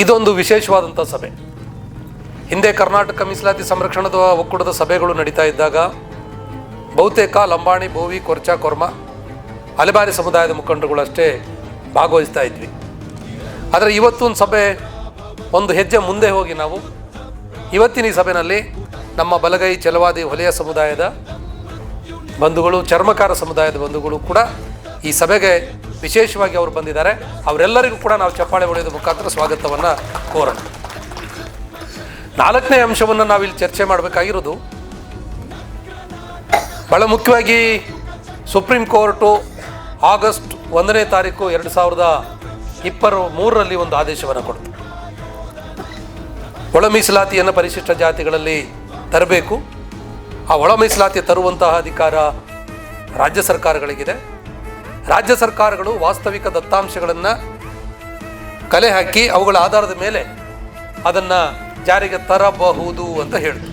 ಇದೊಂದು ವಿಶೇಷವಾದಂಥ ಸಭೆ. ಹಿಂದೆ ಕರ್ನಾಟಕ ಮೀಸಲಾತಿ ಸಂರಕ್ಷಣಾ ಒಕ್ಕೂಟದ ಸಭೆಗಳು ನಡೀತಾ ಇದ್ದಾಗ ಬಹುತೇಕ ಲಂಬಾಣಿ, ಬೋವಿ, ಕೊರ್ಚ, ಕೊರ್ಮ, ಅಲೆಮಾರಿ ಸಮುದಾಯದ ಮುಖಂಡರುಗಳಷ್ಟೇ ಭಾಗವಹಿಸ್ತಾ ಇದ್ವಿ. ಆದರೆ ಇವತ್ತೊಂದು ಸಭೆ ಒಂದು ಹೆಜ್ಜೆ ಮುಂದೆ ಹೋಗಿ ನಾವು ಇವತ್ತಿನ ಈ ಸಭೆಯಲ್ಲಿ ನಮ್ಮ ಬಲಗೈ, ಚೆಲವಾದಿ, ಹೊಲೆಯ ಸಮುದಾಯದ ಬಂಧುಗಳು, ಚರ್ಮಕಾರ ಸಮುದಾಯದ ಬಂಧುಗಳು ಕೂಡ ಈ ಸಭೆಗೆ ವಿಶೇಷವಾಗಿ ಅವರು ಬಂದಿದ್ದಾರೆ. ಅವರೆಲ್ಲರಿಗೂ ಕೂಡ ನಾವು ಚಪ್ಪಾಳೆ ಹೊಡೆಯೋದ್ರ ಮುಖಾಂತರ ಸ್ವಾಗತವನ್ನು ಕೋರೋಣ. 4ನೇ ಅಂಶವನ್ನು ನಾವಿಲ್ಲಿ ಚರ್ಚೆ ಮಾಡಬೇಕಾಗಿರೋದು, ಭಾಳ ಮುಖ್ಯವಾಗಿ ಸುಪ್ರೀಂ ಕೋರ್ಟು ಆಗಸ್ಟ್ 1ನೇ ತಾರೀಕು 2023ರಲ್ಲಿ ಒಂದು ಆದೇಶವನ್ನು ಕೊಡ್ತು. ಒಳ ಮೀಸಲಾತಿಯನ್ನು ಪರಿಶಿಷ್ಟ ಜಾತಿಗಳಲ್ಲಿ ತರಬೇಕು. ಆ ಒಳ ಮೀಸಲಾತಿ ತರುವಂತಹ ಅಧಿಕಾರ ರಾಜ್ಯ ಸರ್ಕಾರಗಳಿಗಿದೆ. ರಾಜ್ಯ ಸರ್ಕಾರಗಳು ವಾಸ್ತವಿಕ ದತ್ತಾಂಶಗಳನ್ನು ಕಲೆ ಹಾಕಿ ಅವುಗಳ ಆಧಾರದ ಮೇಲೆ ಅದನ್ನು ಜಾರಿಗೆ ತರಬಹುದು ಅಂತ ಹೇಳಿದ್ರು.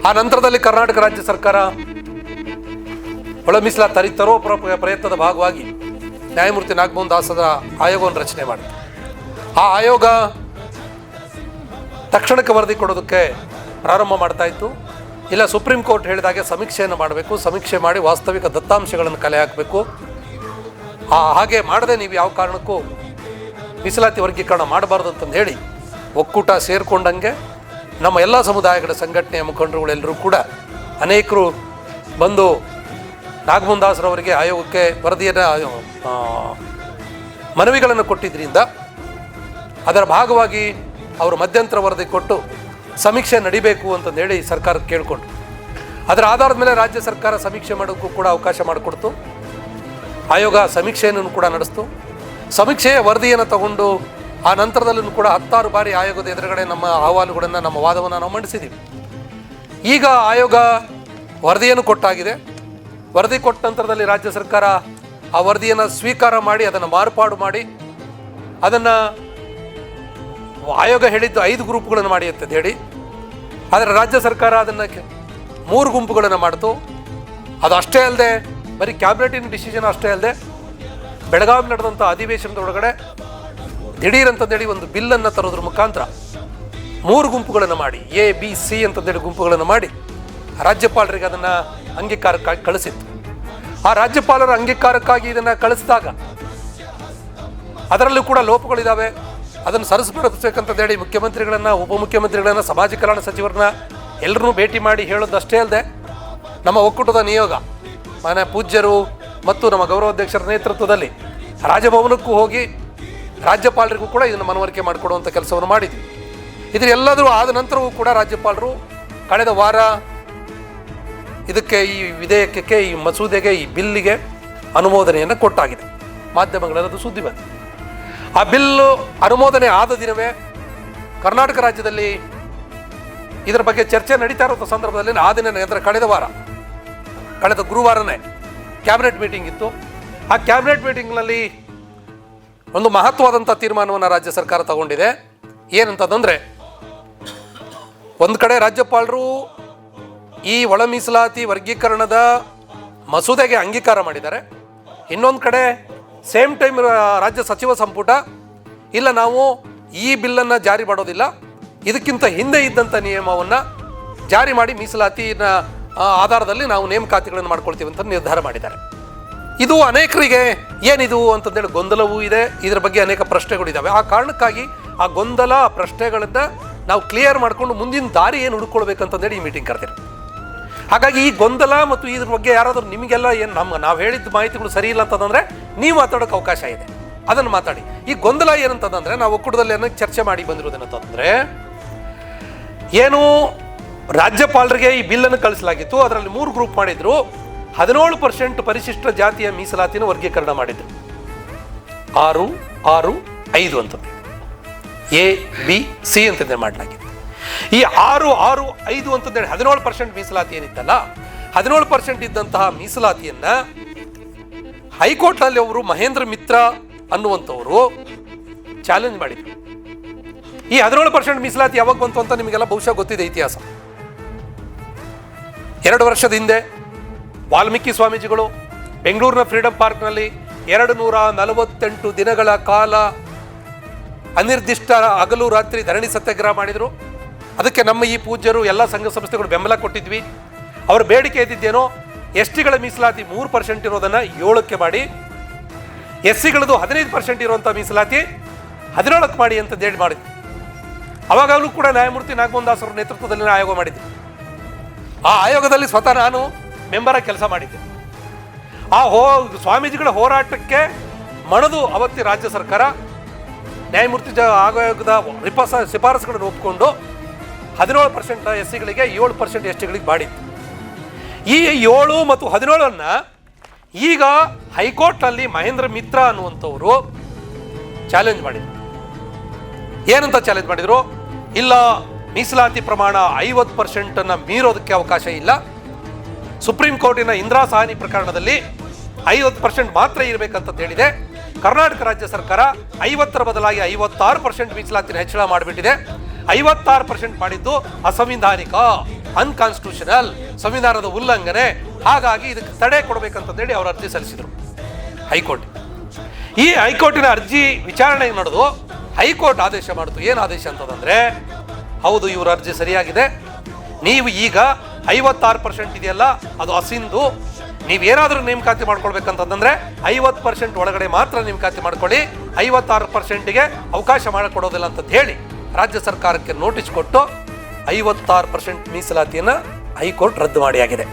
ಆ ನಂತರದಲ್ಲಿ ಕರ್ನಾಟಕ ರಾಜ್ಯ ಸರ್ಕಾರ ಒಳ ಮೀಸಲಾತಿ ತರೋ ಪ್ರಯತ್ನದ ಭಾಗವಾಗಿ ನ್ಯಾಯಮೂರ್ತಿ ನಾಗಮೋಹನ್ ದಾಸರ ಆಯೋಗವನ್ನು ರಚನೆ ಮಾಡಿದೆ. ಆ ಆಯೋಗ ತಕ್ಷಣಕ್ಕೆ ವರದಿ ಕೊಡೋದಕ್ಕೆ ಪ್ರಾರಂಭ ಮಾಡ್ತಾ ಇತ್ತು. ಇಲ್ಲ, ಸುಪ್ರೀಂ ಕೋರ್ಟ್ ಹೇಳಿದಾಗೆ ಸಮೀಕ್ಷೆಯನ್ನು ಮಾಡಬೇಕು, ಸಮೀಕ್ಷೆ ಮಾಡಿ ವಾಸ್ತವಿಕ ದತ್ತಾಂಶಗಳನ್ನು ಕಲೆ ಹಾಕಬೇಕು. ಹಾಗೆ ಮಾಡದೆ ನೀವು ಯಾವ ಕಾರಣಕ್ಕೂ ಮೀಸಲಾತಿ ವರ್ಗೀಕರಣ ಮಾಡಬಾರ್ದು ಅಂತಂದು ಹೇಳಿ ಒಕ್ಕೂಟ ಸೇರಿಕೊಂಡಂಗೆ ನಮ್ಮ ಎಲ್ಲ ಸಮುದಾಯಗಳ ಸಂಘಟನೆಯ ಮುಖಂಡರುಗಳೆಲ್ಲರೂ ಕೂಡ ಅನೇಕರು ಬಂದು ನಾಗಮೋಹನ್ ದಾಸರವರಿಗೆ ಆಯೋಗಕ್ಕೆ ವರದಿಯನ್ನು ಮನವಿಗಳನ್ನು ಕೊಟ್ಟಿದ್ದರಿಂದ ಅದರ ಭಾಗವಾಗಿ ಅವರು ಮಧ್ಯಂತರ ವರದಿ ಕೊಟ್ಟು ಸಮೀಕ್ಷೆ ನಡಿಬೇಕು ಅಂತಂದು ಹೇಳಿ ಸರ್ಕಾರಕ್ಕೆ ಕೇಳಿಕೊಂಡು ಅದರ ಆಧಾರದ ಮೇಲೆ ರಾಜ್ಯ ಸರ್ಕಾರ ಸಮೀಕ್ಷೆ ಮಾಡೋಕ್ಕೂ ಕೂಡ ಅವಕಾಶ ಮಾಡಿಕೊಡ್ತು. ಆಯೋಗ ಸಮೀಕ್ಷೆಯನ್ನು ಕೂಡ ನಡೆಸ್ತು. ಸಮೀಕ್ಷೆಯ ವರದಿಯನ್ನು ತಗೊಂಡು ಆ ನಂತರದಲ್ಲೂ ಕೂಡ 10 ಬಾರಿ ಆಯೋಗದ ಎದುರುಗಡೆ ನಮ್ಮ ಅಹವಾಲುಗಳನ್ನು, ನಮ್ಮ ವಾದವನ್ನು ನಾವು ಮಂಡಿಸಿದ್ದೀವಿ. ಈಗ ಆಯೋಗ ವರದಿಯನ್ನು ಕೊಟ್ಟಾಗಿದೆ. ವರದಿ ಕೊಟ್ಟ ನಂತರದಲ್ಲಿ ರಾಜ್ಯ ಸರ್ಕಾರ ಆ ವರದಿಯನ್ನು ಸ್ವೀಕಾರ ಮಾಡಿ ಅದನ್ನು ಮಾರ್ಪಾಡು ಮಾಡಿ ಅದನ್ನು ಆಯೋಗ ಹೇಳಿದ್ದು 5 ಗ್ರೂಪ್ಗಳನ್ನು ಮಾಡಿ ಅಂತ ಹೇಳಿ, ಆದರೆ ರಾಜ್ಯ ಸರ್ಕಾರ ಅದನ್ನು 3 ಗುಂಪುಗಳನ್ನು ಮಾಡಿತು. ಅದು ಅಷ್ಟೇ ಅಲ್ಲದೆ ಬರೀ ಕ್ಯಾಬಿನೆಟಿನ ಡಿಸಿಷನ್ ಅಷ್ಟೇ ಅಲ್ಲದೆ ಬೆಳಗಾವಿ ನಡೆದಂಥ ಅಧಿವೇಶನದೊಳಗಡೆ ದಿಢೀರಂತಂದೇಳಿ ಒಂದು ಬಿಲ್ಲನ್ನು ತರೋದ್ರ ಮುಖಾಂತರ 3 ಗುಂಪುಗಳನ್ನು ಮಾಡಿ, A, B, C ಅಂತಂದೇಳಿ ಗುಂಪುಗಳನ್ನು ಮಾಡಿ ರಾಜ್ಯಪಾಲರಿಗೆ ಅದನ್ನು ಅಂಗೀಕಾರಕ್ಕಾಗಿ ಕಳಿಸಿತ್ತು. ಆ ರಾಜ್ಯಪಾಲರ ಅಂಗೀಕಾರಕ್ಕಾಗಿ ಇದನ್ನು ಕಳಿಸಿದಾಗ ಅದರಲ್ಲೂ ಕೂಡ ಲೋಪಗಳಿದ್ದಾವೆ. ಅದನ್ನು ಸರಿಸಬೇಕಂತಂದೇಳಿ ಮುಖ್ಯಮಂತ್ರಿಗಳನ್ನು, ಉಪಮುಖ್ಯಮಂತ್ರಿಗಳನ್ನು, ಸಮಾಜ ಕಲ್ಯಾಣ ಸಚಿವರನ್ನ ಎಲ್ಲರನ್ನೂ ಭೇಟಿ ಮಾಡಿ ಹೇಳೋದಷ್ಟೇ ಅಲ್ಲದೆ ನಮ್ಮ ಒಕ್ಕೂಟದ ನಿಯೋಗ ಮಾನ್ಯ ಪೂಜ್ಯರು ಮತ್ತು ನಮ್ಮ ಗೌರವಾಧ್ಯಕ್ಷರ ನೇತೃತ್ವದಲ್ಲಿ ರಾಜಭವನಕ್ಕೂ ಹೋಗಿ ರಾಜ್ಯಪಾಲರಿಗೂ ಕೂಡ ಇದನ್ನು ಮನವರಿಕೆ ಮಾಡಿಕೊಡುವಂಥ ಕೆಲಸವನ್ನು ಮಾಡಿದ್ವಿ. ಇದೆಲ್ಲದರೂ ಆದ ನಂತರವೂ ಕೂಡ ರಾಜ್ಯಪಾಲರು ಕಳೆದ ವಾರ ಇದಕ್ಕೆ, ಈ ವಿಧೇಯಕಕ್ಕೆ, ಈ ಮಸೂದೆಗೆ, ಈ ಬಿಲ್ಲಿಗೆ ಅನುಮೋದನೆಯನ್ನು ಕೊಟ್ಟಾಗಿದೆ. ಮಾಧ್ಯಮಗಳಲ್ಲದು ಸುದ್ದಿ ಬಂದಿದೆ. ಆ ಬಿಲ್ಲು ಅನುಮೋದನೆ ಆದ ದಿನವೇ ಕರ್ನಾಟಕ ರಾಜ್ಯದಲ್ಲಿ ಇದರ ಬಗ್ಗೆ ಚರ್ಚೆ ನಡೀತಾ ಇರೋ ಸಂದರ್ಭದಲ್ಲಿ ಆ ದಿನ ಅಂದರೆ ಕಳೆದ ಗುರುವಾರನೇ ಕ್ಯಾಬಿನೆಟ್ ಮೀಟಿಂಗ್ ಇತ್ತು. ಆ ಕ್ಯಾಬಿನೆಟ್ ಮೀಟಿಂಗ್ನಲ್ಲಿ ಒಂದು ಮಹತ್ವವಾದಂಥ ತೀರ್ಮಾನವನ್ನು ರಾಜ್ಯ ಸರ್ಕಾರ ತಗೊಂಡಿದೆ. ಏನಂತಂದರೆ, ಒಂದು ಕಡೆ ರಾಜ್ಯಪಾಲರು ಈ ಒಳ ಮೀಸಲಾತಿ ವರ್ಗೀಕರಣದ ಮಸೂದೆಗೆ ಅಂಗೀಕಾರ ಮಾಡಿದ್ದಾರೆ. ಇನ್ನೊಂದು ಕಡೆ ಸೇಮ್ ಟೈಮ್ ರಾಜ್ಯ ಸಚಿವ ಸಂಪುಟ ಇಲ್ಲ, ನಾವು ಈ ಬಿಲ್ಲನ್ನು ಜಾರಿ ಮಾಡೋದಿಲ್ಲ, ಇದಕ್ಕಿಂತ ಹಿಂದೆ ಇದ್ದಂಥ ನಿಯಮವನ್ನು ಜಾರಿ ಮಾಡಿ ಮೀಸಲಾತಿನ ಆಧಾರದಲ್ಲಿ ನಾವು ನೇಮಕಾತಿಗಳನ್ನು ಮಾಡ್ಕೊಳ್ತೀವಿ ಅಂತ ನಿರ್ಧಾರ ಮಾಡಿದ್ದಾರೆ. ಇದು ಅನೇಕರಿಗೆ ಏನಿದು ಅಂತಂದೇಳಿ ಗೊಂದಲವೂ ಇದೆ. ಇದರ ಬಗ್ಗೆ ಅನೇಕ ಪ್ರಶ್ನೆಗಳಿದ್ದಾವೆ. ಆ ಕಾರಣಕ್ಕಾಗಿ ಆ ಗೊಂದಲ, ಪ್ರಶ್ನೆಗಳನ್ನು ನಾವು ಕ್ಲಿಯರ್ ಮಾಡಿಕೊಂಡು ಮುಂದಿನ ದಾರಿ ಏನು ಹುಡುಕೊಳ್ಬೇಕಂತಂದೇಳಿ ಈ ಮೀಟಿಂಗ್ ಕರೆದಿರಿ. ಹಾಗಾಗಿ ಈ ಗೊಂದಲ ಮತ್ತು ಇದ್ರ ಬಗ್ಗೆ ಯಾರಾದರೂ ನಿಮಗೆಲ್ಲ ಏನು ನಾವು ಹೇಳಿದ್ದ ಮಾಹಿತಿಗಳು ಸರಿ ಇಲ್ಲ ಅಂತಂದರೆ ನೀವು ಮಾತಾಡೋಕ್ಕೆ ಅವಕಾಶ ಇದೆ, ಅದನ್ನು ಮಾತಾಡಿ. ಈ ಗೊಂದಲ ಏನಂತಂದರೆ, ನಾವು ಒಕ್ಕೂಟದಲ್ಲಿ ಏನಕ್ಕೆ ಚರ್ಚೆ ಮಾಡಿ ಬಂದಿರೋದೇನಂತಂದರೆ, ಏನು ರಾಜ್ಯಪಾಲರಿಗೆ ಈ ಬಿಲ್ಲನ್ನು ಕಳಿಸಲಾಗಿತ್ತು. ಅದರಲ್ಲಿ 3 ಗ್ರೂಪ್ ಮಾಡಿದ್ರು. 17% ಪರಿಶಿಷ್ಟ ಜಾತಿಯ ಮೀಸಲಾತಿನ ವರ್ಗೀಕರಣ ಮಾಡಿದ್ರು. 6, 6, 5 ಅಂತ A, B, C ಅಂತಂದೇಳಿ ಮಾಡಲಾಗಿದೆ. ಈ 6, 6, 5 ಅಂತಂದೇಳಿ 17% ಮೀಸಲಾತಿ ಏನಿತ್ತಲ್ಲ, 17% ಇದ್ದಂತಹ ಮೀಸಲಾತಿಯನ್ನು ಹೈಕೋರ್ಟ್ನಲ್ಲಿ ಅವರು ಮಹೇಂದ್ರ ಮಿತ್ರ ಅನ್ನುವಂಥವರು ಚಾಲೆಂಜ್ ಮಾಡಿದರು. ಈ 17% ಮೀಸಲಾತಿ ಯಾವಾಗ ಬಂತು ಅಂತ ನಿಮಗೆಲ್ಲ ಬಹುಶಃ ಗೊತ್ತಿದೆ ಇತಿಹಾಸ. 2 ವರ್ಷದ ಹಿಂದೆ ವಾಲ್ಮೀಕಿ ಸ್ವಾಮೀಜಿಗಳು ಬೆಂಗಳೂರಿನ ಫ್ರೀಡಂ ಪಾರ್ಕ್ನಲ್ಲಿ 248 ದಿನಗಳ ಕಾಲ ಅನಿರ್ದಿಷ್ಟ ಹಗಲು ರಾತ್ರಿ ಧರಣಿ ಸತ್ಯಾಗ್ರಹ ಮಾಡಿದರು. ಅದಕ್ಕೆ ನಮ್ಮ ಈ ಪೂಜ್ಯರು ಎಲ್ಲ ಸಂಘ ಸಂಸ್ಥೆಗಳು ಬೆಂಬಲ ಕೊಟ್ಟಿದ್ವಿ. ಅವರ ಬೇಡಿಕೆ ಇದ್ದಿದ್ದೇನೋ ಎಸ್.ಟಿಗಳ ಮೀಸಲಾತಿ 3% ಇರೋದನ್ನು 7ಕ್ಕೆ ಮಾಡಿ, ಎಸ್.ಸಿಗಳದು 15% ಇರುವಂಥ ಮೀಸಲಾತಿ 17ಕ್ಕೆ ಮಾಡಿ ಅಂತ ಹೇಳಿ ಮಾಡಿದ್ವಿ. ಅವಾಗಲೂ ಕೂಡ ನ್ಯಾಯಮೂರ್ತಿ ನಾಗಮೋಹನ್ ದಾಸ್ ಅವರ ನೇತೃತ್ವದಲ್ಲಿ ಆಯೋಗ ಮಾಡಿದ್ದೆ. ಆ ಆಯೋಗದಲ್ಲಿ ಸ್ವತಃ ನಾನು ಮೆಂಬರಾಗಿ ಕೆಲಸ ಮಾಡಿದ್ದೆ. ಆ ಸ್ವಾಮೀಜಿಗಳ ಹೋರಾಟಕ್ಕೆ ಮಣದು ಅವತ್ತಿ ರಾಜ್ಯ ಸರ್ಕಾರ ನ್ಯಾಯಮೂರ್ತಿ ಆಯೋಗದ ಶಿಫಾರಸುಗಳನ್ನು ಒಪ್ಪಿಕೊಂಡು 17% ಎಸ್.ಸಿಗಳಿಗೆ 7% ಎಸ್.ಟಿಗಳಿಗೆ ಮಾಡಿತ್ತು. ಈ 7 ಮತ್ತು 17 ಈಗ ಹೈಕೋರ್ಟ್ನಲ್ಲಿ ಮಹೇಂದ್ರ ಮಿತ್ರ ಅನ್ನುವಂಥವರು ಚಾಲೆಂಜ್ ಮಾಡಿದರು. ಏನಂತ ಚಾಲೆಂಜ್ ಮಾಡಿದರು? ಇಲ್ಲ, ಮೀಸಲಾತಿ ಪ್ರಮಾಣ 50% ಮೀರೋದಕ್ಕೆ ಅವಕಾಶ ಇಲ್ಲ. ಸುಪ್ರೀಂ ಕೋರ್ಟಿನ ಇಂದಿರಾ ಸಾಹ್ನಿ ಪ್ರಕರಣದಲ್ಲಿ 50% ಮಾತ್ರ ಇರಬೇಕಂತ ಹೇಳಿದೆ. ಕರ್ನಾಟಕ ರಾಜ್ಯ ಸರ್ಕಾರ 50ರ ಬದಲಾಗಿ 56% ಮೀಸಲಾತಿನ ಹೆಚ್ಚಳ ಮಾಡಿಬಿಟ್ಟಿದೆ. 56% ಮಾಡಿದ್ದು ಅಸಂವಿಧಾನಿಕ, ಅನ್ಕಾನ್ಸ್ಟಿಟ್ಯೂಷನಲ್, ಸಂವಿಧಾನದ ಉಲ್ಲಂಘನೆ. ಹಾಗಾಗಿ ಇದಕ್ಕೆ ತಡೆ ಕೊಡಬೇಕಂತಂದೇಳಿ ಅವರು ಅರ್ಜಿ ಸಲ್ಲಿಸಿದರು ಹೈಕೋರ್ಟ್. ಈ ಹೈಕೋರ್ಟಿನ ಅರ್ಜಿ ವಿಚಾರಣೆ ನಡೆದು ಹೈಕೋರ್ಟ್ ಆದೇಶ ಮಾಡಿತು. ಏನು ಆದೇಶ ಅಂತಂದರೆ, ಹೌದು ಇವ್ರ ಅರ್ಜಿ ಸರಿಯಾಗಿದೆ, ನೀವು ಈಗ 56% ಇದೆಯಲ್ಲ ಅದು ಅಸಿಂಧು, ನೀವೇನಾದರೂ ನೇಮಕಾತಿ ಮಾಡ್ಕೊಳ್ಬೇಕಂತಂದ್ರೆ 50% ಒಳಗಡೆ ಮಾತ್ರ ನೇಮಕಾತಿ ಮಾಡ್ಕೊಳ್ಳಿ, 56%ಗೆ ಅವಕಾಶ ಮಾಡಿಕೊಡೋದಿಲ್ಲ ಅಂತ ಹೇಳಿ ರಾಜ್ಯ ಸರ್ಕಾರಕ್ಕೆ ನೋಟಿಸ್ ಕೊಟ್ಟು 56% ಮೀಸಲಾತಿಯನ್ನು ಹೈಕೋರ್ಟ್ ರದ್ದು ಮಾಡಿ ಆಗಿದೆ.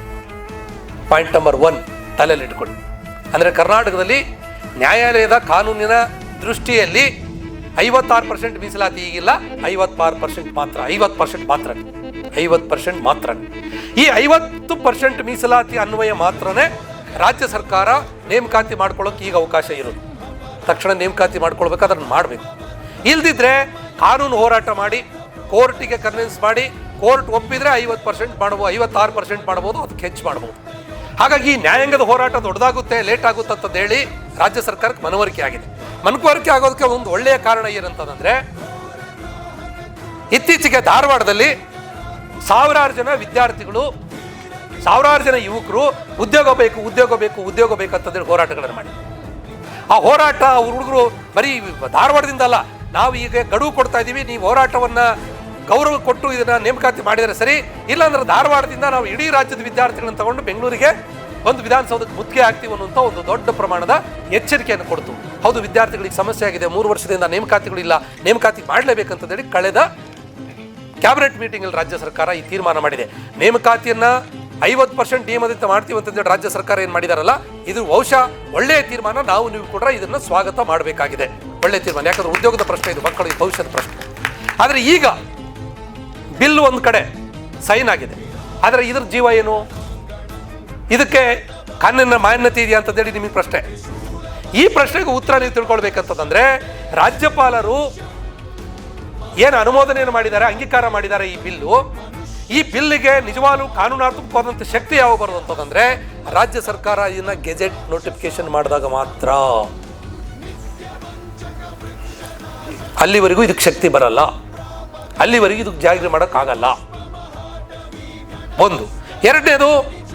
ಪಾಯಿಂಟ್ ನಂಬರ್ 1 ತಲೆಯಲ್ಲಿ ಇಟ್ಕೊಳ್ಳಿ. ಅಂದರೆ ಕರ್ನಾಟಕದಲ್ಲಿ ನ್ಯಾಯಾಲಯದ ಕಾನೂನಿನ ದೃಷ್ಟಿಯಲ್ಲಿ 56% ಮೀಸಲಾತಿ ಈಗಿಲ್ಲ, 56% ಮಾತ್ರ. 50% ಮಾತ್ರ. ಈ 50% ಮೀಸಲಾತಿ ಅನ್ವಯ ಮಾತ್ರನೇ ರಾಜ್ಯ ಸರ್ಕಾರ ನೇಮಕಾತಿ ಮಾಡ್ಕೊಳ್ಳೋಕೆ ಈಗ ಅವಕಾಶ ಇರೋದು. ತಕ್ಷಣ ನೇಮಕಾತಿ ಮಾಡ್ಕೊಳ್ಬೇಕು, ಅದನ್ನು ಮಾಡಬೇಕು. ಇಲ್ದಿದ್ರೆ ಕಾನೂನು ಹೋರಾಟ ಮಾಡಿ ಕೋರ್ಟಿಗೆ ಕನ್ವಿನ್ಸ್ ಮಾಡಿ ಕೋರ್ಟ್ ಒಪ್ಪಿದ್ರೆ 50% ಮಾಡ್ಬೋದು, 56% ಮಾಡ್ಬೋದು, ಅದಕ್ಕೆ ಹೆಚ್ಚು ಮಾಡ್ಬೋದು. ಹಾಗಾಗಿ ನ್ಯಾಯಾಂಗದ ಹೋರಾಟ ದೊಡ್ಡದಾಗುತ್ತೆ, ಲೇಟ್ ಆಗುತ್ತೆ ಅಂತ ಹೇಳಿ ರಾಜ್ಯ ಸರ್ಕಾರಕ್ಕೆ ಮನವರಿಕೆ ಆಗಿದೆ. ಮನವರಿಕೆ ಆಗೋದಕ್ಕೆ ಒಂದು ಒಳ್ಳೆಯ ಕಾರಣ ಏನಂತಂದ್ರೆ, ಇತ್ತೀಚೆಗೆ ಧಾರವಾಡದಲ್ಲಿ ಸಾವಿರಾರು ಜನ ವಿದ್ಯಾರ್ಥಿಗಳು, ಸಾವಿರಾರು ಜನ ಯುವಕರು ಉದ್ಯೋಗ ಬೇಕು ಅಂತಂದೇಳಿ ಹೋರಾಟಗಳನ್ನು ಮಾಡಿ, ಆ ಹೋರಾಟ ಅವ್ರ ಹುಡುಗರು ಬರೀ ಧಾರವಾಡದಿಂದಲ್ಲ, ನಾವು ಈಗ ಗಡುವು ಕೊಡ್ತಾ ಇದ್ದೀವಿ, ನೀವು ಹೋರಾಟವನ್ನು ಗೌರವ ಕೊಟ್ಟು ಇದನ್ನು ನೇಮಕಾತಿ ಮಾಡಿದರೆ ಸರಿ, ಇಲ್ಲಾಂದ್ರೆ ಧಾರವಾಡದಿಂದ ನಾವು ಇಡೀ ರಾಜ್ಯದ ವಿದ್ಯಾರ್ಥಿಗಳನ್ನು ತಗೊಂಡು ಬೆಂಗಳೂರಿಗೆ ಒಂದು ವಿಧಾನಸೌಧಕ್ಕೆ ಮುತ್ತಿಗೆ ಆಗ್ತೀವಿ ಅನ್ನುವಂಥ ಒಂದು ದೊಡ್ಡ ಪ್ರಮಾಣದ ಎಚ್ಚರಿಕೆಯನ್ನು ಕೊಡ್ತು. ಹೌದು, ವಿದ್ಯಾರ್ಥಿಗಳಿಗೆ ಸಮಸ್ಯೆ ಆಗಿದೆ, 3 ವರ್ಷದಿಂದ ನೇಮಕಾತಿಗಳಿಲ್ಲ, ನೇಮಕಾತಿ ಮಾಡಲೇಬೇಕಂತೇಳಿ ಕಳೆದ ಕ್ಯಾಬಿನೆಟ್ ಮೀಟಿಂಗಲ್ಲಿ ರಾಜ್ಯ ಸರ್ಕಾರ ಈ ತೀರ್ಮಾನ ಮಾಡಿದೆ. ನೇಮಕಾತಿಯನ್ನು 50% ನಿಯಮದಿಂದ ಮಾಡ್ತೀವಿ ಅಂತಂದೇಳಿ ರಾಜ್ಯ ಸರ್ಕಾರ ಏನು ಮಾಡಿದಾರಲ್ಲ, ಇದು ಬಹುಶಃ ಒಳ್ಳೆಯ ತೀರ್ಮಾನ. ನೀವು ಕೂಡ ಇದನ್ನು ಸ್ವಾಗತ ಮಾಡಬೇಕಾಗಿದೆ. ಒಳ್ಳೆಯ ತೀರ್ಮಾನ, ಯಾಕಂದ್ರೆ ಉದ್ಯೋಗದ ಪ್ರಶ್ನೆ ಇದು, ಮಕ್ಕಳಿಗೆ ಭವಿಷ್ಯದ ಪ್ರಶ್ನೆ. ಆದರೆ ಈಗ ಬಿಲ್ ಒಂದು ಕಡೆ ಸೈನ್ ಆಗಿದೆ, ಆದರೆ ಇದ್ರ ಜೀವ ಏನು? ಇದಕ್ಕೆ ಕಾನೂನಿನ ಮಾನ್ಯತೆ ಇದೆಯಾ ಅಂತಂದೇಳಿ ನಿಮಗೆ ಪ್ರಶ್ನೆ. ಈ ಪ್ರಶ್ನೆಗೆ ಉತ್ತರ ನೀವು ತಿಳ್ಕೊಳ್ಬೇಕಂತಂದ್ರೆ, ರಾಜ್ಯಪಾಲರು ಏನು ಅನುಮೋದನೆಯನ್ನು ಮಾಡಿದ್ದಾರೆ, ಅಂಗೀಕಾರ ಮಾಡಿದ್ದಾರೆ ಈ ಬಿಲ್ಲಿಗೆ ನಿಜವಾಗ್ಲೂ ಕಾನೂನಾತ್ಮಕವಾದಂಥ ಶಕ್ತಿ ಯಾವಾಗ ಬರುವಂತಂದ್ರೆ, ರಾಜ್ಯ ಸರ್ಕಾರ ಇದನ್ನ ಗೆಜೆಟ್ ನೋಟಿಫಿಕೇಶನ್ ಮಾಡಿದಾಗ ಮಾತ್ರ. ಅಲ್ಲಿವರೆಗೂ ಇದಕ್ಕೆ ಶಕ್ತಿ ಬರಲ್ಲ, ಅಲ್ಲಿವರೆಗೂ ಇದಕ್ಕೆ ಜಾರಿ ಮಾಡೋಕ್ಕಾಗಲ್ಲ. ಒಂದು. ಎರಡನೇದು,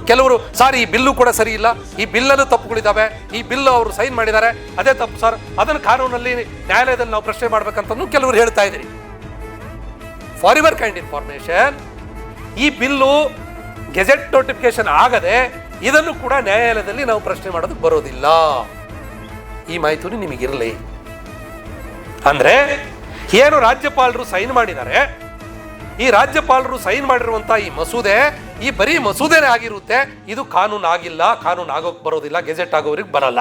ಕೆಲವರು ಸಾರ್ ಈ ಬಿಲ್ಲು ಕೂಡ ಸರಿ ಇಲ್ಲ, ಈ ಬಿಲ್ಲಲ್ಲೂ ತಪ್ಪುಗಳಿದ್ದಾವೆ, ಈ ಬಿಲ್ಲು ಅವರು ಸೈನ್ ಮಾಡಿದ್ದಾರೆ ಅದೇ ತಪ್ಪು ಸರ್, ಅದನ್ನು ಕಾನೂನಲ್ಲಿ ನ್ಯಾಯಾಲಯದಲ್ಲಿ ನಾವು ಪ್ರಶ್ನೆ ಮಾಡ್ಬೇಕಂತನೂ ಕೆಲವರು ಹೇಳ್ತಾ ಇದ್ದೀರಿ. ಫಾರ್ ಯುವರ್ ಕೈಂಡ್ ಇನ್ಫಾರ್ಮೇಶನ್, ಈ ಬಿಲ್ಲು ಗೆಜೆಟ್ ನೋಟಿಫಿಕೇಶನ್ ಆಗದೆ ಇದನ್ನು ಕೂಡ ನ್ಯಾಯಾಲಯದಲ್ಲಿ ನಾವು ಪ್ರಶ್ನೆ ಮಾಡೋದಕ್ಕೆ ಬರೋದಿಲ್ಲ. ಈ ಮಾಹಿತಿ ನಿಮಗಿರಲಿ. ಅಂದ್ರೆ ಏನು ರಾಜ್ಯಪಾಲರು ಸೈನ್ ಮಾಡಿದ್ದಾರೆ, ಈ ರಾಜ್ಯಪಾಲರು ಸೈನ್ ಮಾಡಿರುವಂತಹ ಈ ಮಸೂದೆ, ಈ ಬರೀ ಮಸೂದೆನೇ ಆಗಿರುತ್ತೆ, ಇದು ಕಾನೂನು ಆಗಿಲ್ಲ, ಕಾನೂನು ಆಗೋಕೆ ಬರೋದಿಲ್ಲ, ಗೆಜೆಟ್ ಆಗೋರಿಗೆ ಬರಲ್ಲ.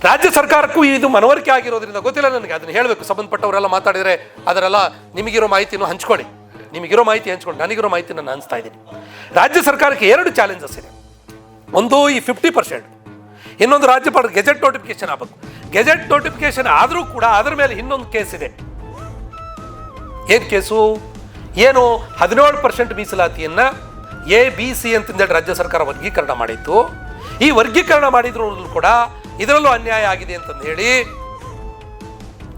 ರಾಜ್ಯ ಸರ್ಕಾರಕ್ಕೂ ಇದು ಮನವರಿಕೆ ಆಗಿರೋದ್ರಿಂದ ಗೊತ್ತಿಲ್ಲ ನನಗೆ, ಅದನ್ನು ಹೇಳಬೇಕು. ಸಂಬಂಧಪಟ್ಟವರೆಲ್ಲ ಮಾತಾಡಿದರೆ ಅದರೆಲ್ಲ ನಿಮಗಿರೋ ಮಾಹಿತಿಯನ್ನು ಹಂಚ್ಕೊಳ್ಳಿ, ನಿಮಗಿರೋ ಮಾಹಿತಿ ಹಂಚ್ಕೊಳ್ಳಿ, ನನಗಿರೋ ಮಾಹಿತಿ ನಾನು ಹಂಚ್ತಾ ಇದ್ದೀನಿ. ರಾಜ್ಯ ಸರ್ಕಾರಕ್ಕೆ 2 ಚಾಲೆಂಜಸ್ ಇದೆ. ಒಂದು ಈ 50%, ಇನ್ನೊಂದು ರಾಜ್ಯಪಾಲರು ಗೆಜೆಟ್ ನೋಟಿಫಿಕೇಶನ್ ಆಗಬೇಕು. ಗೆಜೆಟ್ ನೋಟಿಫಿಕೇಶನ್ ಆದರೂ ಕೂಡ ಅದರ ಮೇಲೆ ಇನ್ನೊಂದು ಕೇಸ್ ಇದೆ. ಏನು ಕೇಸು? ಏನು 17% ಮೀಸಲಾತಿಯನ್ನು ABC ಅಂತಂದೇಳಿ ರಾಜ್ಯ ಸರ್ಕಾರ ವರ್ಗೀಕರಣ ಮಾಡಿತ್ತು. ಈ ವರ್ಗೀಕರಣ ಮಾಡಿದ್ರು ಕೂಡ ಇದರಲ್ಲೂ ಅನ್ಯಾಯ ಆಗಿದೆ ಅಂತಂದು ಹೇಳಿ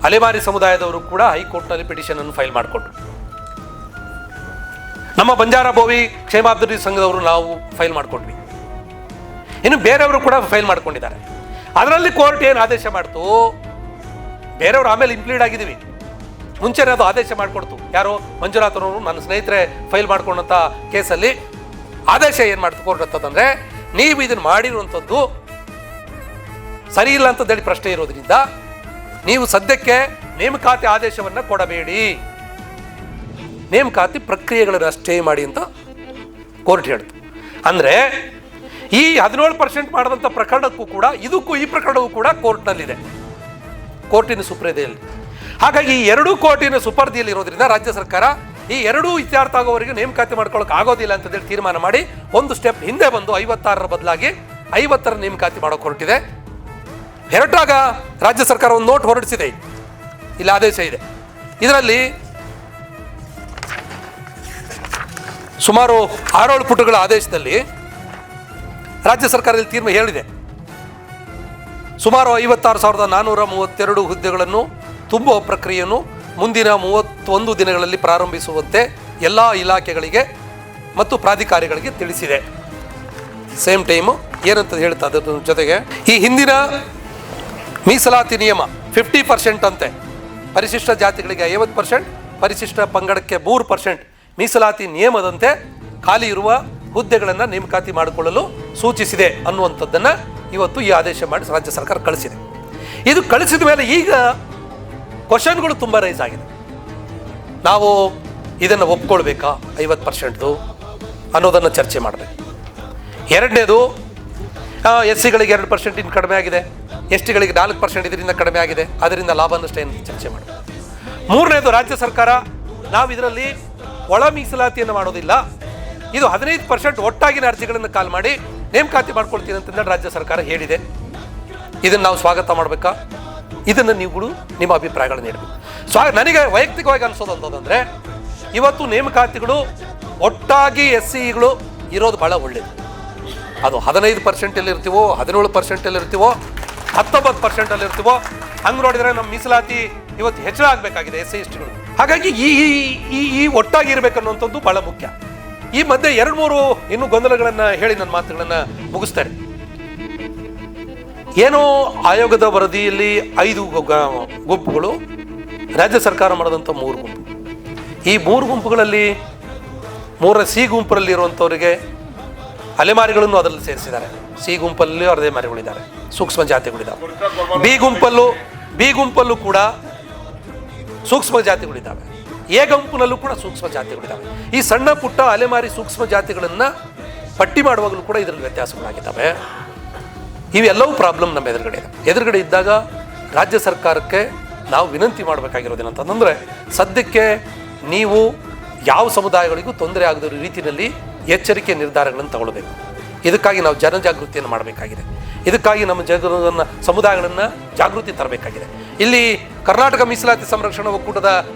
ಅಲೆಮಾರಿ ಸಮುದಾಯದವರು ಕೂಡ ಹೈಕೋರ್ಟ್ನಲ್ಲಿ ಪಿಟಿಷನ್ ಅನ್ನು ಫೈಲ್ ಮಾಡಿಕೊಂಡ್ರು. ನಮ್ಮ ಬಂಜಾರ ಬೋವಿ ಕ್ಷೇಮಾಭಿವೃದ್ಧಿ ಸಂಘದವರು ನಾವು ಫೈಲ್ ಮಾಡಿಕೊಂಡ್ವಿ, ಇನ್ನು ಬೇರೆಯವರು ಕೂಡ ಫೈಲ್ ಮಾಡ್ಕೊಂಡಿದ್ದಾರೆ. ಅದರಲ್ಲಿ ಕೋರ್ಟ್ ಏನು ಆದೇಶ ಮಾಡ್ತು, ಬೇರೆಯವ್ರು ಆಮೇಲೆ ಇಂಪ್ಲೀಡ್ ಆಗಿದ್ದೀವಿ. ಮುಂಚೆನೇ ಅದು ಆದೇಶ ಮಾಡಿಕೊಡ್ತು. ಯಾರು? ಮಂಜುನಾಥನವರು ನನ್ನ ಸ್ನೇಹಿತರೆ ಫೈಲ್ ಮಾಡ್ಕೊಂಡಂಥ ಕೇಸಲ್ಲಿ ಆದೇಶ ಏನು ಮಾಡ್ತು ಕೋರ್ಟ್ ಅಂತಂದರೆ, ನೀವು ಇದನ್ನು ಮಾಡಿರುವಂಥದ್ದು ಸರಿ ಇಲ್ಲ ಅಂತೇಳಿ ಪ್ರಶ್ನೆ ಇರೋದ್ರಿಂದ ನೀವು ಸದ್ಯಕ್ಕೆ ನೇಮಕಾತಿ ಆದೇಶವನ್ನು ಕೊಡಬೇಡಿ, ನೇಮಕಾತಿ ಪ್ರಕ್ರಿಯೆಗಳನ್ನು ಅಷ್ಟೇ ಮಾಡಿ ಅಂತ ಕೋರ್ಟ್ ಹೇಳ್ತು. ಅಂದರೆ ಈ 17% ಮಾಡಿದಂಥ ಪ್ರಕರಣಕ್ಕೂ ಕೂಡ ಈ ಪ್ರಕರಣವೂ ಕೂಡ ಕೋರ್ಟ್ನಲ್ಲಿದೆ, ಕೋರ್ಟಿನ ಸುಪ್ರದಿಯಲ್ಲಿ. ಹಾಗಾಗಿ ಈ ಎರಡೂ ಕೋರ್ಟಿನ ಸುಪರ್ದಿಯಲ್ಲಿ ಇರೋದ್ರಿಂದ ರಾಜ್ಯ ಸರ್ಕಾರ ಈ ಎರಡೂ ಇತ್ಯರ್ಥ ಆಗೋವರೆಗೆ ನೇಮಕಾತಿ ಮಾಡ್ಕೊಳ್ಳೋಕೆ ಆಗೋದಿಲ್ಲ ಅಂತೇಳಿ ತೀರ್ಮಾನ ಮಾಡಿ ಒಂದು ಸ್ಟೆಪ್ ಹಿಂದೆ ಬಂದು 56ರ ಬದಲಾಗಿ 50ರ ನೇಮಕಾತಿ ಮಾಡೋಕೆ ಹೊರಟಿದೆ. ಹೊರಟಾಗ ರಾಜ್ಯ ಸರ್ಕಾರ ಒಂದು ನೋಟ್ ಹೊರಡಿಸಿದೆ, ಇಲ್ಲಿ ಆದೇಶ ಇದೆ. ಇದರಲ್ಲಿ ಸುಮಾರು 6-7 ಪುಟಗಳ ಆದೇಶದಲ್ಲಿ ರಾಜ್ಯ ಸರ್ಕಾರದಲ್ಲಿ ತೀರ್ಮಾನ ಹೇಳಿದೆ, ಸುಮಾರು 56,432 ಹುದ್ದೆಗಳನ್ನು ತುಂಬುವ ಪ್ರಕ್ರಿಯೆಯನ್ನು ಮುಂದಿನ 31 ದಿನಗಳಲ್ಲಿ ಪ್ರಾರಂಭಿಸುವಂತೆ ಎಲ್ಲ ಇಲಾಖೆಗಳಿಗೆ ಮತ್ತು ಪ್ರಾಧಿಕಾರಿಗಳಿಗೆ ತಿಳಿಸಿದೆ. ಸೇಮ್ ಟೈಮು ಏನಂತ ಹೇಳ್ತಾ ಅದರ ಜೊತೆಗೆ ಈ ಹಿಂದಿನ ಮೀಸಲಾತಿ ನಿಯಮ 50% ಅಂತೆ, ಪರಿಶಿಷ್ಟ ಜಾತಿಗಳಿಗೆ 50%, ಪರಿಶಿಷ್ಟ ಪಂಗಡಕ್ಕೆ 3% ಮೀಸಲಾತಿ ನಿಯಮದಂತೆ ಖಾಲಿ ಇರುವ ಹುದ್ದೆಗಳನ್ನು ನೇಮಕಾತಿ ಮಾಡಿಕೊಳ್ಳಲು ಸೂಚಿಸಿದೆ ಅನ್ನುವಂಥದ್ದನ್ನು ಇವತ್ತು ಈ ಆದೇಶ ಮಾಡಿ ರಾಜ್ಯ ಸರ್ಕಾರ ಕಳಿಸಿದೆ. ಇದು ಕಳಿಸಿದ ಮೇಲೆ ಈಗ ಕ್ವಶನ್ಗಳು ತುಂಬ ರೈಸ್ ಆಗಿದೆ. ನಾವು ಇದನ್ನು ಒಪ್ಕೊಳ್ಬೇಕಾ 50% ಅನ್ನೋದನ್ನು ಚರ್ಚೆ ಮಾಡಬೇಕು. ಎರಡನೇದು, SC-ಗಳಿಗೆ 2% ಇನ್ನು ಕಡಿಮೆ ಆಗಿದೆ, ST-ಗಳಿಗೆ 4% ಇದರಿಂದ ಕಡಿಮೆ ಆಗಿದೆ, ಅದರಿಂದ ಲಾಭ ನಷ್ಟ ಏನು ಚರ್ಚೆ ಮಾಡಬೇಕು. ಮೂರನೇದು, ರಾಜ್ಯ ಸರ್ಕಾರ ನಾವು ಇದರಲ್ಲಿ ಒಳ ಮೀಸಲಾತಿಯನ್ನು ಮಾಡೋದಿಲ್ಲ, ಇದು 15% ಒಟ್ಟಾಗಿನ ಅರ್ಜಿಗಳನ್ನು ಕಾಲ್ ಮಾಡಿ ನೇಮಕಾತಿ ಮಾಡ್ಕೊಳ್ತೀನಿ ಅಂತಂದೇಳಿ ರಾಜ್ಯ ಸರ್ಕಾರ ಹೇಳಿದೆ. ಇದನ್ನು ನಾವು ಸ್ವಾಗತ ಮಾಡಬೇಕಾ? ಇದನ್ನು ನೀವುಗಳು ನಿಮ್ಮ ಅಭಿಪ್ರಾಯಗಳನ್ನು ನೀಡಬೇಕು. ನನಗೆ ವೈಯಕ್ತಿಕವಾಗಿ ಅನಿಸೋದು ಅಂತಂದರೆ, ಇವತ್ತು ನೇಮಕಾತಿಗಳು ಒಟ್ಟಾಗಿ SC-ಗಳು ಇರೋದು ಭಾಳ ಒಳ್ಳೆಯದು. ಅದು 15% ಇರ್ತೀವೋ, 17% ಇರ್ತೀವೋ, 19% ಇರ್ತೀವೋ, ಹಂಗೆ ನೋಡಿದರೆ ನಮ್ಮ ಮೀಸಲಾತಿ ಇವತ್ತು ಹೆಚ್ಚಳ ಆಗಬೇಕಾಗಿದೆ SC-ST-ಗಳು. ಹಾಗಾಗಿ ಈ ಒಟ್ಟಾಗಿ ಇರಬೇಕನ್ನುವಂಥದ್ದು ಭಾಳ ಮುಖ್ಯ. ಈ ಮಧ್ಯೆ 2-3 ಇನ್ನೂ ಗೊಂದಲಗಳನ್ನು ಹೇಳಿ ನನ್ನ ಮಾತುಗಳನ್ನು ಮುಗಿಸ್ತಾರೆ. ಏನೋ ಆಯೋಗದ ವರದಿಯಲ್ಲಿ 5 ಗುಂಪುಗಳು, ರಾಜ್ಯ ಸರ್ಕಾರ ಮಾಡಿದಂಥ 3 ಗುಂಪು. ಈ 3 ಗುಂಪುಗಳಲ್ಲಿ 3ರ C ಗುಂಪಲ್ಲಿ ಇರುವಂಥವರಿಗೆ ಅಲೆಮಾರಿಗಳನ್ನು ಅದರಲ್ಲಿ ಸೇರಿಸಿದ್ದಾರೆ. C ಗುಂಪಲ್ಲಿ ಅಲೆಮಾರಿಗಳಿದ್ದಾರೆ, ಸೂಕ್ಷ್ಮ ಜಾತಿಗಳಿದ್ದಾವೆ. ಬಿ ಗುಂಪಲ್ಲೂ ಕೂಡ ಸೂಕ್ಷ್ಮ ಜಾತಿಗಳಿದ್ದಾವೆ. ಎ ಗುಂಪಿನಲ್ಲೂ ಕೂಡ ಸೂಕ್ಷ್ಮ ಜಾತಿಗಳಿದ್ದಾವೆ. ಈ ಸಣ್ಣ ಪುಟ್ಟ ಅಲೆಮಾರಿ ಸೂಕ್ಷ್ಮ ಜಾತಿಗಳನ್ನು ಪಟ್ಟಿ ಮಾಡುವಾಗಲೂ ಕೂಡ ಇದರಲ್ಲಿ ವ್ಯತ್ಯಾಸಗಳಾಗಿದ್ದಾವೆ. ಇವೆಲ್ಲವೂ ಪ್ರಾಬ್ಲಮ್ ನಮ್ಮ ಎದುರುಗಡೆ ಇದ್ದಾಗ ರಾಜ್ಯ ಸರ್ಕಾರಕ್ಕೆ ನಾವು ವಿನಂತಿ ಮಾಡಬೇಕಾಗಿರೋದೇನಂತಂದರೆ, ಸದ್ಯಕ್ಕೆ ನೀವು ಯಾವ ಸಮುದಾಯಗಳಿಗೂ ತೊಂದರೆ ಆಗದ ರೀತಿಯಲ್ಲಿ ಎಚ್ಚರಿಕೆ ನಿರ್ಧಾರಗಳನ್ನು ತಗೊಳ್ಬೇಕು. ಇದಕ್ಕಾಗಿ ನಾವು ಜನಜಾಗೃತಿಯನ್ನು ಮಾಡಬೇಕಾಗಿದೆ. ಇದಕ್ಕಾಗಿ ನಮ್ಮ ಸಮುದಾಯಗಳನ್ನು ಜಾಗೃತಿ ತರಬೇಕಾಗಿದೆ. ಇಲ್ಲಿ ಕರ್ನಾಟಕ ಮೀಸಲಾತಿ ಸಂರಕ್ಷಣಾ ಒಕ್ಕೂಟದ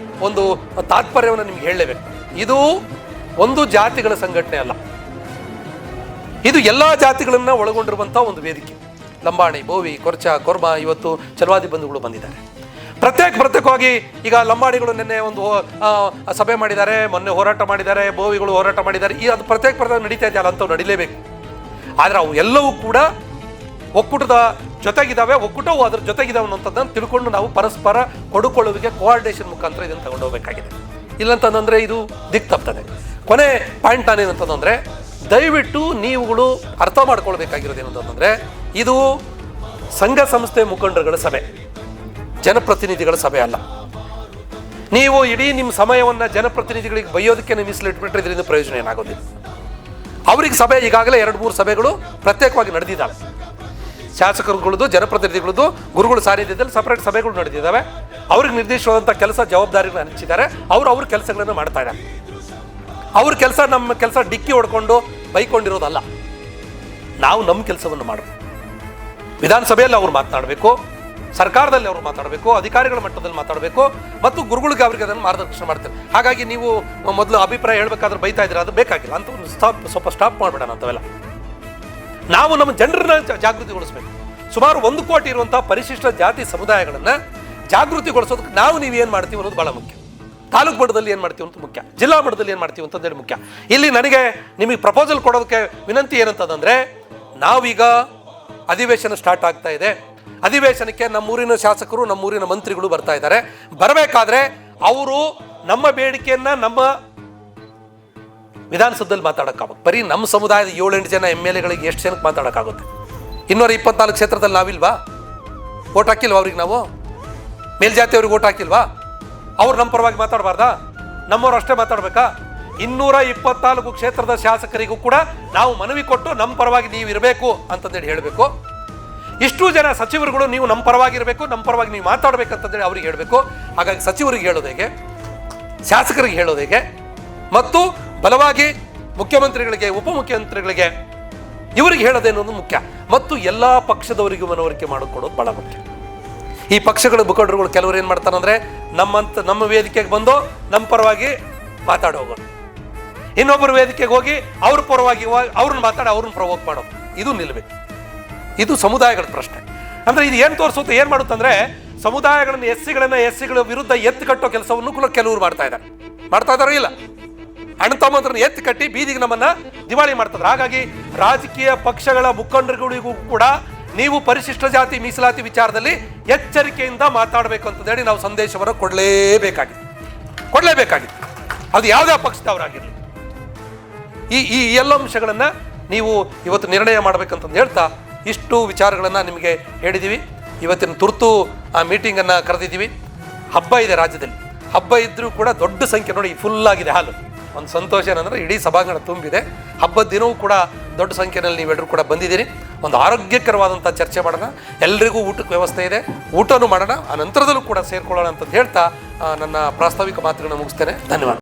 ಒಂದು ತಾತ್ಪರ್ಯವನ್ನು ನಿಮ್ಗೆ ಹೇಳಲೇಬೇಕು. ಇದು ಒಂದು ಜಾತಿಗಳ ಸಂಘಟನೆ ಅಲ್ಲ, ಇದು ಎಲ್ಲ ಜಾತಿಗಳನ್ನು ಒಳಗೊಂಡಿರುವಂಥ ಒಂದು ವೇದಿಕೆ. ಲಂಬಾಣಿ, ಬೋವಿ, ಕೊರ್ಚ, ಕೊರ್ಮ, ಇವತ್ತು ಚಲವಾದಿ ಬಂಧುಗಳು ಬಂದಿದ್ದಾರೆ. ಪ್ರತ್ಯೇಕವಾಗಿ ಈಗ ಲಂಬಾಣಿಗಳು ನಿನ್ನೆ ಒಂದು ಸಭೆ ಮಾಡಿದ್ದಾರೆ, ಮೊನ್ನೆ ಹೋರಾಟ ಮಾಡಿದ್ದಾರೆ, ಬೋವಿಗಳು ಹೋರಾಟ ಮಾಡಿದ್ದಾರೆ. ಅದು ಪ್ರತ್ಯೇಕ ನಡೀತಾ ಇದೆಯಲ್ಲ, ಅಂಥವು ನಡೀಲೇಬೇಕು. ಆದರೆ ಅವು ಎಲ್ಲವೂ ಕೂಡ ಒಕ್ಕೂಟದ ಜೊತೆಗಿದ್ದಾವೆ, ಒಕ್ಕೂಟವು ಅದರ ಜೊತೆಗಿದ್ದಾವೆ ಅನ್ನೋಂಥದ್ದನ್ನು ತಿಳ್ಕೊಂಡು ನಾವು ಪರಸ್ಪರ ಕೊಡುಕೊಳ್ಳುವಿಕೆ, ಕೋಆರ್ಡಿನೇಷನ್ ಮುಖಾಂತರ ಇದನ್ನು ತಗೊಂಡು ಹೋಗಬೇಕಾಗಿದೆ. ಇಲ್ಲಂತಂದರೆ ಇದು ದಿಕ್ಕು ತಪ್ತದೆ. ಕೊನೆ ಪಾಯಿಂಟ್ ನಾನೇನಂತಂದರೆ, ದಯವಿಟ್ಟು ನೀವುಗಳು ಅರ್ಥ ಮಾಡ್ಕೊಳ್ಬೇಕಾಗಿರೋದು ಏನಂತಂದರೆ, ಇದು ಸಂಘ ಸಂಸ್ಥೆ ಮುಖಂಡರುಗಳ ಸಭೆ, ಜನಪ್ರತಿನಿಧಿಗಳ ಸಭೆ ಅಲ್ಲ. ನೀವು ಇಡೀ ನಿಮ್ಮ ಸಮಯವನ್ನು ಜನಪ್ರತಿನಿಧಿಗಳಿಗೆ ಬೈಯೋದಕ್ಕೆ ಮೀಸಲಿಟ್ಬಿಟ್ರೆ ಇದರಿಂದ ಪ್ರಯೋಜನ ಏನಾಗೋದಿಲ್ಲ. ಅವ್ರಿಗೆ ಸಭೆ ಈಗಾಗಲೇ 2-3 ಸಭೆಗಳು ಪ್ರತ್ಯೇಕವಾಗಿ ನಡೆದಿದ್ದಾವೆ. ಶಾಸಕರುಗಳದ್ದು, ಜನಪ್ರತಿನಿಧಿಗಳದ್ದು, ಗುರುಗಳ ಸಾನ್ನಿಧ್ಯದಲ್ಲಿ ಸಪರೇಟ್ ಸಭೆಗಳು ನಡೆದಿದ್ದಾವೆ. ಅವ್ರಿಗೆ ನಿರ್ದಿಷ್ಟವಾದಂಥ ಕೆಲಸ ಜವಾಬ್ದಾರಿಗಳನ್ನು ಹಂಚಿದ್ದಾರೆ. ಅವ್ರ ಕೆಲಸಗಳನ್ನು ಮಾಡ್ತಾ ಇದ್ದಾರೆ. ಅವ್ರ ಕೆಲಸ ನಮ್ಮ ಕೆಲಸ ಡಿಕ್ಕಿ ಹೊಡ್ಕೊಂಡು ಬೈಕೊಂಡಿರೋದಲ್ಲ. ನಾವು ನಮ್ಮ ಕೆಲಸವನ್ನು ಮಾಡಬೇಕು. ವಿಧಾನಸಭೆಯಲ್ಲಿ ಅವ್ರು ಮಾತನಾಡಬೇಕು, ಸರ್ಕಾರದಲ್ಲಿ ಅವರು ಮಾತಾಡಬೇಕು, ಅಧಿಕಾರಿಗಳ ಮಟ್ಟದಲ್ಲಿ ಮಾತಾಡಬೇಕು, ಮತ್ತು ಗುರುಗಳಿಗೆ ಅವರಿಗೆ ಅದನ್ನು ಮಾರ್ಗದರ್ಶನ ಮಾಡ್ತಾರೆ. ಹಾಗಾಗಿ ನೀವು ಮೊದಲು ಅಭಿಪ್ರಾಯ ಹೇಳಬೇಕಾದ್ರೆ ಬೈತಾ ಇದ್ದೀರಾ, ಅದು ಬೇಕಾಗಿಲ್ಲ ಅಂತ ಒಂದು ಸ್ವಲ್ಪ ಸ್ಟಾಪ್ ಮಾಡಿಬಿಡೋಣ ಅಂಥವೆಲ್ಲ. ನಾವು ನಮ್ಮ ಜನರನ್ನ ಜಾಗೃತಿಗೊಳಿಸಬೇಕು. ಸುಮಾರು 1 ಕೋಟಿ ಇರುವಂಥ ಪರಿಶಿಷ್ಟ ಜಾತಿ ಸಮುದಾಯಗಳನ್ನು ಜಾಗೃತಿಗೊಳಿಸೋದಕ್ಕೆ ನೀವೇನು ಮಾಡ್ತೀವಿ ಅನ್ನೋದು ಭಾಳ ಮುಖ್ಯ. ತಾಲೂಕು ಮಟ್ಟದಲ್ಲಿ ಏನು ಮಾಡ್ತೀವಿ ಅಂತ ಮುಖ್ಯ, ಜಿಲ್ಲಾ ಮಟ್ಟದಲ್ಲಿ ಏನು ಮಾಡ್ತೀವಿ ಅಂತಂದೇಳಿ ಮುಖ್ಯ. ಇಲ್ಲಿ ನನಗೆ ನಿಮಗೆ ಪ್ರಪೋಸಲ್ ಕೊಡೋದಕ್ಕೆ ವಿನಂತಿ ಏನಂತಂದರೆ, ನಾವೀಗ ಅಧಿವೇಶನ ಸ್ಟಾರ್ಟ್ ಆಗ್ತಾ ಇದೆ. ಅಧಿವೇಶನಕ್ಕೆ ನಮ್ಮೂರಿನ ಶಾಸಕರು ನಮ್ಮೂರಿನ ಮಂತ್ರಿಗಳು ಬರ್ತಾ ಇದ್ದಾರೆ. ಬರಬೇಕಾದ್ರೆ ಅವರು ನಮ್ಮ ಬೇಡಿಕೆಯನ್ನ ನಮ್ಮ ವಿಧಾನಸಭೆಯಲ್ಲಿ ಮಾತಾಡೋಕ್ಕಾಗುತ್ತೆ. ಬರೀ ನಮ್ಮ ಸಮುದಾಯದ 7-8 ಜನ MLAಗಳಿಗೆ ಎಷ್ಟು ಜನಕ್ಕೆ ಮಾತಾಡೋಕ್ಕಾಗುತ್ತೆ? 224 ಕ್ಷೇತ್ರದಲ್ಲಿ ನಾವಿಲ್ವಾ? ಓಟ್ ಹಾಕಿಲ್ವಾ ಅವ್ರಿಗೆ? ನಾವು ಮೇಲ್ಜಾತಿಯವ್ರಿಗೆ ಓಟ್ ಹಾಕಿಲ್ವಾ? ಅವ್ರು ನಮ್ಮ ಪರವಾಗಿ ಮಾತಾಡಬಾರ್ದಾ? ನಮ್ಮವ್ರು ಅಷ್ಟೇ ಮಾತಾಡ್ಬೇಕಾ? 224 ಕ್ಷೇತ್ರದ ಶಾಸಕರಿಗೂ ಕೂಡ ನಾವು ಮನವಿ ಕೊಟ್ಟು ನಮ್ಮ ಪರವಾಗಿ ನೀವು ಇರಬೇಕು ಅಂತಂದೇಳಿ ಹೇಳಬೇಕು. ಇಷ್ಟು ಜನ ಸಚಿವರುಗಳು ನೀವು ನಮ್ಮ ಪರವಾಗಿ ಇರಬೇಕು, ನಮ್ಮ ಪರವಾಗಿ ನೀವು ಮಾತಾಡಬೇಕಂತಂದೇಳಿ ಅವ್ರಿಗೆ ಹೇಳಬೇಕು. ಹಾಗಾಗಿ ಸಚಿವರಿಗೆ ಹೇಳೋದು ಹೇಗೆ, ಶಾಸಕರಿಗೆ ಹೇಳೋದು ಹೇಗೆ, ಮತ್ತು ಬಲವಾಗಿ ಮುಖ್ಯಮಂತ್ರಿಗಳಿಗೆ ಉಪಮುಖ್ಯಮಂತ್ರಿಗಳಿಗೆ ಇವರಿಗೆ ಹೇಳೋದೇನೋದು ಮುಖ್ಯ. ಮತ್ತು ಎಲ್ಲ ಪಕ್ಷದವರಿಗೂ ಮನವರಿಕೆ ಮಾಡಿಕೊಡೋದು ಬಹಳ ಮುಖ್ಯ. ಈ ಪಕ್ಷಗಳ ಮುಖಂಡರುಗಳು ಕೆಲವರು ಏನು ಮಾಡ್ತಾರಂದ್ರೆ ನಮ್ಮ ವೇದಿಕೆಗೆ ಬಂದು ನಮ್ಮ ಪರವಾಗಿ ಮಾತಾಡಿ ಹೋಗೋದು, ಇನ್ನೊಬ್ಬರ ವೇದಿಕೆಗೆ ಹೋಗಿ ಅವ್ರ ಪರವಾಗಿ ಅವ್ರನ್ನ ಮಾತಾಡಿ ಅವ್ರನ್ನ ಪ್ರವೋಕ್ ಮಾಡೋದು. ಇದು ನಿಲ್ಲಬೇಕು. ಇದು ಸಮುದಾಯಗಳ ಪ್ರಶ್ನೆ. ಅಂದ್ರೆ ಇದು ಏನು ತೋರಿಸುತ್ತೆ, ಏನು ಮಾಡುತ್ತಂದ್ರೆ ಸಮುದಾಯಗಳನ್ನು ಎಸ್ಸಿಗಳ ವಿರುದ್ಧ ಎತ್ತು ಕಟ್ಟೋ ಕೆಲಸವನ್ನು ಕೂಡ ಕೆಲವರು ಮಾಡ್ತಾ ಇದಾರೋ ಇಲ್ಲ, ಅಣ್ಣ ತಮ್ಮಂದ್ರನ್ನ ಎತ್ತು ಕಟ್ಟಿ ಬೀದಿಗೆ ನಮ್ಮನ್ನ ದಿವಾಳಿ ಮಾಡ್ತಾರೆ. ಹಾಗಾಗಿ ರಾಜಕೀಯ ಪಕ್ಷಗಳ ಮುಖಂಡರುಗಳಿಗೂ ಕೂಡ ನೀವು ಪರಿಶಿಷ್ಟ ಜಾತಿ ಮೀಸಲಾತಿ ವಿಚಾರದಲ್ಲಿ ಎಚ್ಚರಿಕೆಯಿಂದ ಮಾತಾಡಬೇಕು ಅಂತಂದೇಳಿ ನಾವು ಸಂದೇಶವನ್ನು ಕೊಡಲೇಬೇಕಾಗಿದೆ. ಅದು ಯಾವುದೇ ಪಕ್ಷದವರಾಗಿರಲಿ ಈ ಎಲ್ಲ ಅಂಶಗಳನ್ನು ನೀವು ಇವತ್ತು ನಿರ್ಣಯ ಮಾಡಬೇಕಂತಂದು ಹೇಳ್ತಾ ಇಷ್ಟು ವಿಚಾರಗಳನ್ನು ನಿಮಗೆ ಹೇಳಿದ್ದೀವಿ. ಇವತ್ತಿನ ತುರ್ತು ಆ ಮೀಟಿಂಗನ್ನು ಕರೆದಿದ್ದೀವಿ. ಹಬ್ಬ ಇದೆ ರಾಜ್ಯದಲ್ಲಿ. ಹಬ್ಬ ಇದ್ದರೂ ಕೂಡ ದೊಡ್ಡ ಸಂಖ್ಯೆ, ನೋಡಿ ಫುಲ್ ಆಗಿದೆ ಹಾಲು. ಒಂದು ಸಂತೋಷ ಏನಂದರೆ ಇಡೀ ಸಭಾಂಗಣ ತುಂಬಿದೆ. ಹಬ್ಬದ ದಿನವೂ ಕೂಡ ದೊಡ್ಡ ಸಂಖ್ಯೆಯಲ್ಲಿ ನೀವೆಲ್ಲರೂ ಕೂಡ ಬಂದಿದ್ದೀರಿ. ಒಂದು ಆರೋಗ್ಯಕರವಾದಂಥ ಚರ್ಚೆ ಮಾಡೋಣ. ಎಲ್ರಿಗೂ ಊಟಕ್ಕೆ ವ್ಯವಸ್ಥೆ ಇದೆ, ಊಟನೂ ಮಾಡೋಣ. ಆ ನಂತರದಲ್ಲೂ ಕೂಡ ಸೇರ್ಕೊಳ್ಳೋಣ ಅಂತ ಹೇಳ್ತಾ ನನ್ನ ಪ್ರಾಸ್ತಾವಿಕ ಮಾತುಗಳನ್ನ ಮುಗಿಸ್ತೇನೆ. ಧನ್ಯವಾದ.